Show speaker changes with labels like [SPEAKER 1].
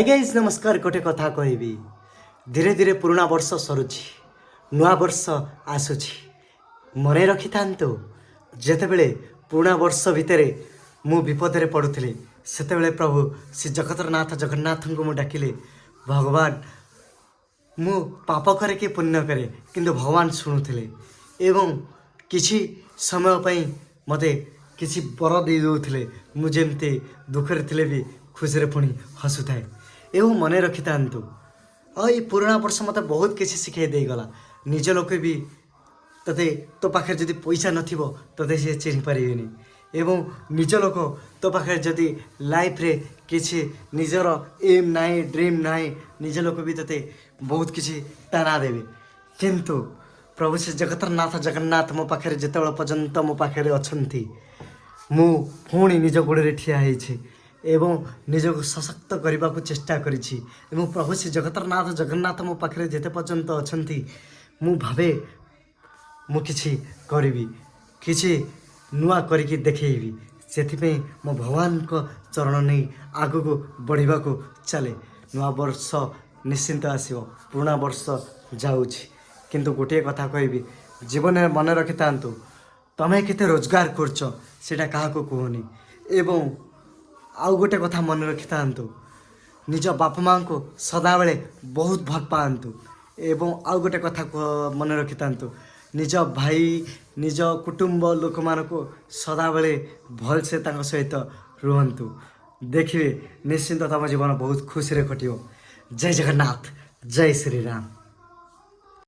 [SPEAKER 1] Guys नमस्कार। गोटे कथा कहबी धीरे धीरे पुराना वर्ष सरुची नुआ वर्ष आसुची मन रखि था जितेबले पुराना वर्ष भितर मु विपदे पड़ुली सेतेबले प्रभु श्री जगतरनाथ जगन्नाथ को मु डाकिले भगवान मु पाप करे कि पुण्य करे किंतु भगवान शुणुले एवं किछि समय पई मते किछि बर दे दउथिले मुझे दुखरे थिले भी खुशी पुणी हसुए एवं मन रखि था ये पुराना वर्ष मत बहुत किसी शिखाई देगला निज लोक भी तते तो पाखे जदि पैसा नथिबो तते से चिन्ह पारिबेनी एवं निज लोक तो पाखे जदि लाइफ रे किछि निजर एम नाई ड्रीम नाई निज लोक भी तते बहुत किछि ताना देबे किंतु प्रभु श्री जगतरनाथ जगन्नाथ मो पाखे जेतेबेले पर्यंत मो पाखे अछंती मु पुणी निज गोड़े ठिया होइछि एवं निजक सशक्त करने को चेष्टा करिछि एवं प्रभु श्री जगतरनाथ जगन्नाथ मो पाखे जेते पर्यंत अछंती मु भावे मु किछि करिवि किछि नुआ करिकि देखैबि सेथिपई मो भगवान को चरण नहीं आगु को बढ़िबा को चले नुआ वर्ष निश्चिंत आसीबो पुराना वर्ष जाउछि किंतु गोटे कथा कहबी जीवन में मन रखि थांतु तमे केते रोजगार करछ सेटा काहा को कहनी एवं आउ गोटे कथा मन रखि थांतु निज बापा माँ को सदा बेले बहुत भल पातु एवं आउ गोटे कथा मन रखि थांतु निज भाई निज कुटुंब लोक मान को सदा बेले भल से तांको सहित रुहंतु देखिए निश्चिंत तम जीवन बहुत खुशी रे कटियो। जय जगन्नाथ जय श्री राम।